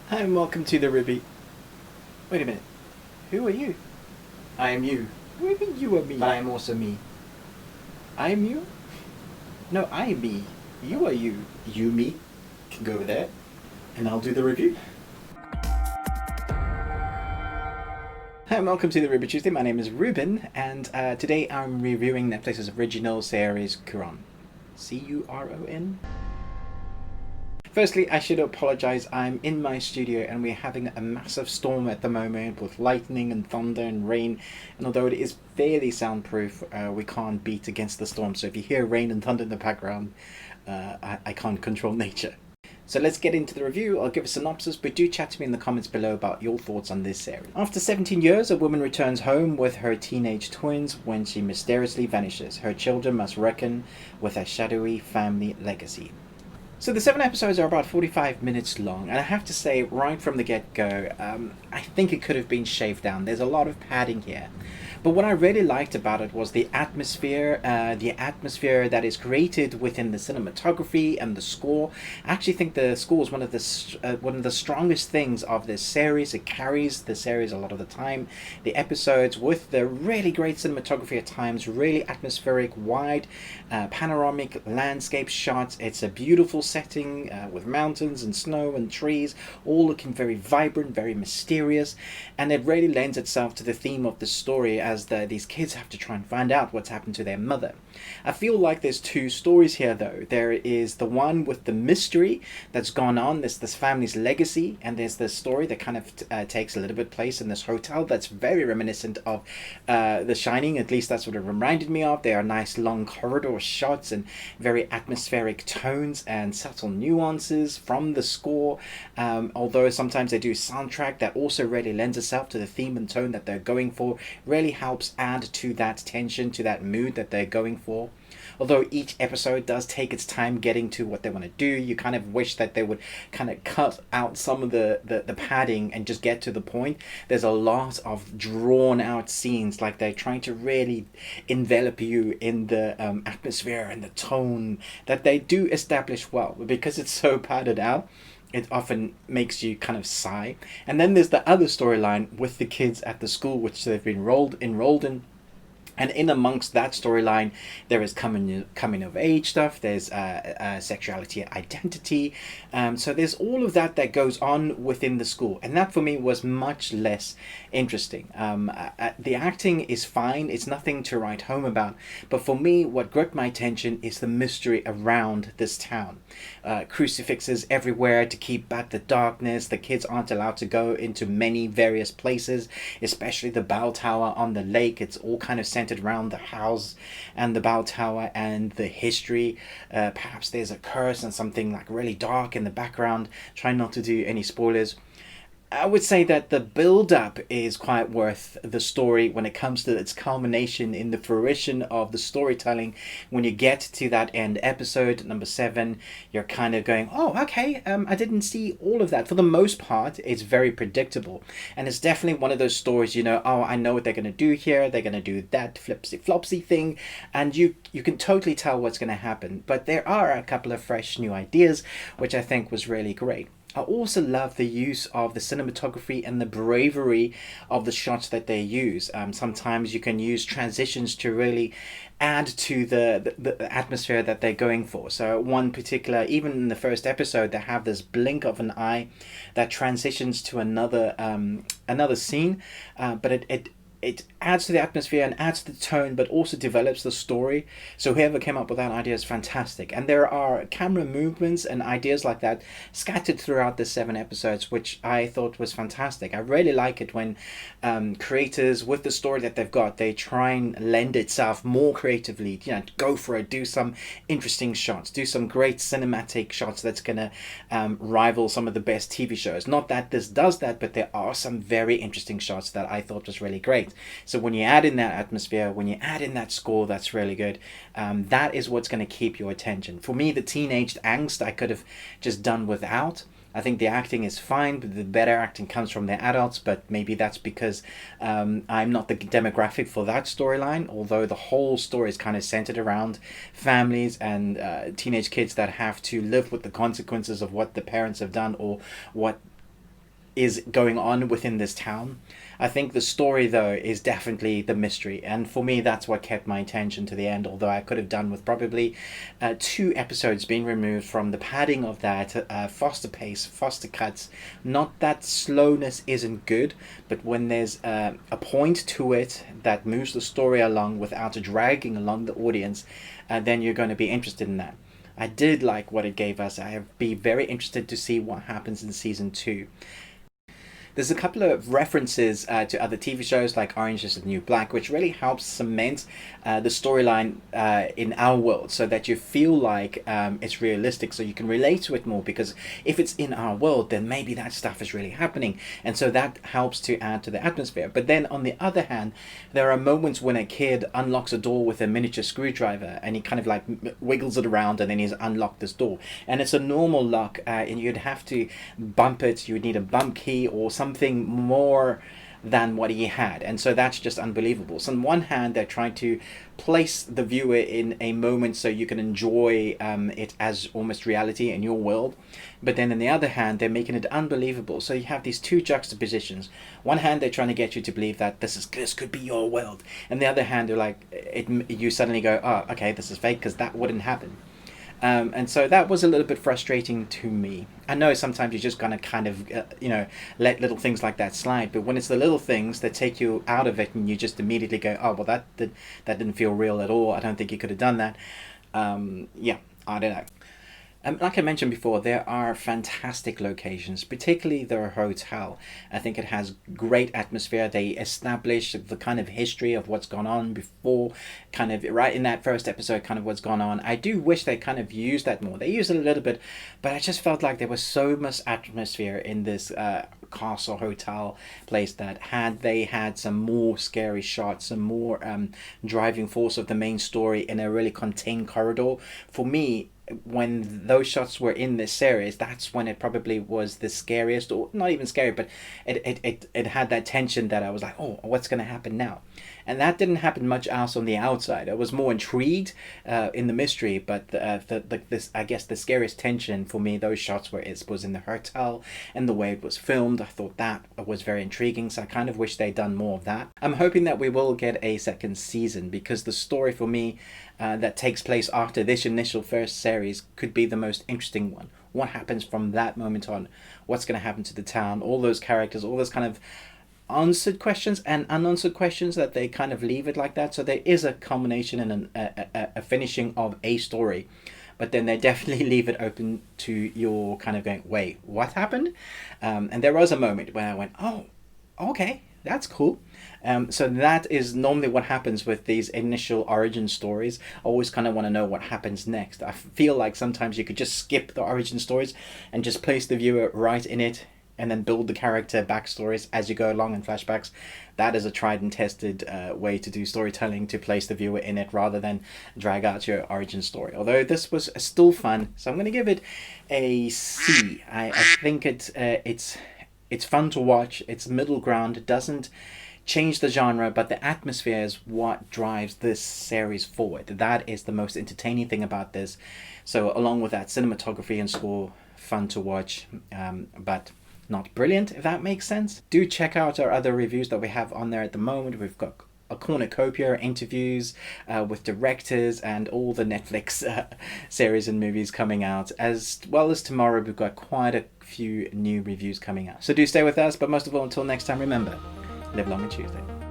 Hi and welcome to the Ruby. Wait a minute. Who are you? I am you, What do you mean you are me? but I am also me. I am you? No, I am me. You are you. You, me, can go over there, and I'll do the review. Hi and welcome to the Ruby Tuesday. My name is Ruben, and today I'm reviewing Netflix's original series, Curon. C-U-R-O-N? Firstly, I should apologize. I'm in my studio and we're having a massive storm at the moment with lightning and thunder and rain. And although it is fairly soundproof, we can't beat against the storm. So if you hear rain and thunder in the background, I can't control nature. So let's get into the review. I'll give a synopsis, but do chat to me in the comments below about your thoughts on this series. After 17 years, a woman returns home with her teenage twins when she mysteriously vanishes. Her children must reckon with a shadowy family legacy. So the 7 episodes are about 45 minutes long, and I have to say, right from the get-go, I think it could have been shaved down. There's a lot of padding here. But what I really liked about it was the atmosphere that is created within the cinematography and the score. I actually think the score is one of the strongest things of this series. It carries the series a lot of the time. The episodes with the really great cinematography at times, really atmospheric, wide, panoramic landscape shots. It's a beautiful setting with mountains and snow and trees, all looking very vibrant, very mysterious, and it really lends itself to the theme of the story as these kids have to try and find out what's happened to their mother. I feel like there's two stories here though. There is the one with the mystery that's gone on, this family's legacy, and there's the story that kind of takes a little bit place in this hotel that's very reminiscent of The Shining. At least that's what it reminded me of. There are nice long corridor shots and very atmospheric tones and subtle nuances from the score, although sometimes they do soundtrack that also really lends itself to the theme and tone that they're going for, really helps add to that tension, to that mood that they're going for. Although each episode does take its time getting to what they want to do, you kind of wish that they would kind of cut out some of the padding and just get to the point. There's a lot of drawn out scenes, like they're trying to really envelop you in the atmosphere and the tone that they do establish well. But because it's so padded out, it often makes you kind of sigh. And then there's the other storyline with the kids at the school which they've been enrolled in. And in amongst that storyline, there is coming of age stuff. There's sexuality, identity. So there's all of that goes on within the school, and that for me was much less interesting. The acting is fine; it's nothing to write home about. But for me, what gripped my attention is the mystery around this town. Crucifixes everywhere to keep back the darkness. The kids aren't allowed to go into many various places, especially the bell tower on the lake. It's all kind of centered around the house and the bell tower and the history. Perhaps there's a curse and something like really dark in the background. Try not to do any spoilers. I would say that the build-up is quite worth the story when it comes to its culmination in the fruition of the storytelling. When you get to that end episode, number 7, you're kind of going, oh, okay, I didn't see all of that. For the most part, it's very predictable. And it's definitely one of those stories, oh, I know what they're going to do here. They're going to do that flipsy-flopsy thing. And you can totally tell what's going to happen. But there are a couple of fresh new ideas, which I think was really great. I also love the use of the cinematography and the bravery of the shots that they use. Sometimes you can use transitions to really add to the atmosphere that they're going for. So one particular, even in the first episode, they have this blink of an eye that transitions to another scene, but it adds to the atmosphere and adds to the tone, but also develops the story. So whoever came up with that idea is fantastic. And there are camera movements and ideas like that scattered throughout the 7 episodes, which I thought was fantastic. I really like it when creators, with the story that they've got, they try and lend itself more creatively, go for it, do some interesting shots, do some great cinematic shots that's going to rival some of the best TV shows. Not that this does that, but there are some very interesting shots that I thought was really great. So when you add in that atmosphere, when you add in that score, that's really good. That is what's going to keep your attention. For me, the teenage angst I could have just done without. I think the acting is fine, but the better acting comes from the adults, but maybe that's because I'm not the demographic for that storyline, although the whole story is kind of centered around families and teenage kids that have to live with the consequences of what the parents have done or what is going on within this town. I think the story, though, is definitely the mystery, and for me that's what kept my attention to the end, although I could have done with probably 2 episodes being removed from the padding of that faster pace, faster cuts. Not that slowness isn't good, but when there's a point to it that moves the story along without dragging along the audience, then you're going to be interested in that. I did like what it gave us. I'd be very interested to see what happens in season 2. There's a couple of references to other TV shows like Orange is the New Black, which really helps cement the storyline in our world, so that you feel like it's realistic, so you can relate to it more, because if it's in our world, then maybe that stuff is really happening, and so that helps to add to the atmosphere. But then on the other hand, there are moments when a kid unlocks a door with a miniature screwdriver, and he kind of like wiggles it around, and then he's unlocked this door, and it's a normal lock, and you'd have to bump it, you would need a bump key or something more than what he had, and so that's just unbelievable. So on one hand, they're trying to place the viewer in a moment so you can enjoy it as almost reality in your world, but then on the other hand, they're making it unbelievable. So you have these two juxtapositions. One hand, they're trying to get you to believe that this could be your world, and the other hand, they're like, you suddenly go, oh, okay, this is fake, because that wouldn't happen. And so that was a little bit frustrating to me. I know sometimes you're just gonna kind of, let little things like that slide. But when it's the little things that take you out of it, and you just immediately go, oh, well, that didn't feel real at all. I don't think you could have done that. Yeah, I don't know. Like I mentioned before, there are fantastic locations, particularly the hotel. I think it has great atmosphere. They establish the kind of history of what's gone on before, kind of right in that first episode, kind of what's gone on. I do wish they kind of used that more. They used it a little bit, but I just felt like there was so much atmosphere in this castle hotel place that had they had some more scary shots, some more driving force of the main story in a really contained corridor. For me, when those shots were in this series, that's when it probably was the scariest, or not even scary, but it had that tension that I was like, oh, what's going to happen now? And that didn't happen much else on the outside. I was more intrigued in the mystery, but this, I guess, the scariest tension for me, those shots where it was in the hotel and the way it was filmed, I thought that was very intriguing. So I kind of wish they'd done more of that. I'm hoping that we will get a second season, because the story for me that takes place after this initial first series could be the most interesting one. What happens from that moment on? What's going to happen to the town? All those characters, all those kind of answered questions and unanswered questions that they kind of leave it like that. So there is a culmination and a finishing of a story, but then they definitely leave it open to your kind of going, wait, what happened? And there was a moment where I went, oh, okay, that's cool. So that is normally what happens with these initial origin stories. I always kind of want to know what happens next. I feel like sometimes you could just skip the origin stories and just place the viewer right in it, and then build the character backstories as you go along in flashbacks. That is a tried and tested way to do storytelling, to place the viewer in it rather than drag out your origin story. Although this was still fun, so I'm going to give it a C. I think it's fun to watch. It's middle ground. It doesn't change the genre, but the atmosphere is what drives this series forward. That is the most entertaining thing about this. So along with that, cinematography and score, fun to watch, but not brilliant, if that makes sense. Do check out our other reviews that we have on there at the moment. We've got a cornucopia, interviews with directors, and all the Netflix series and movies coming out. As well as tomorrow, we've got quite a few new reviews coming out. So do stay with us, but most of all, until next time, remember, live long and Tuesday.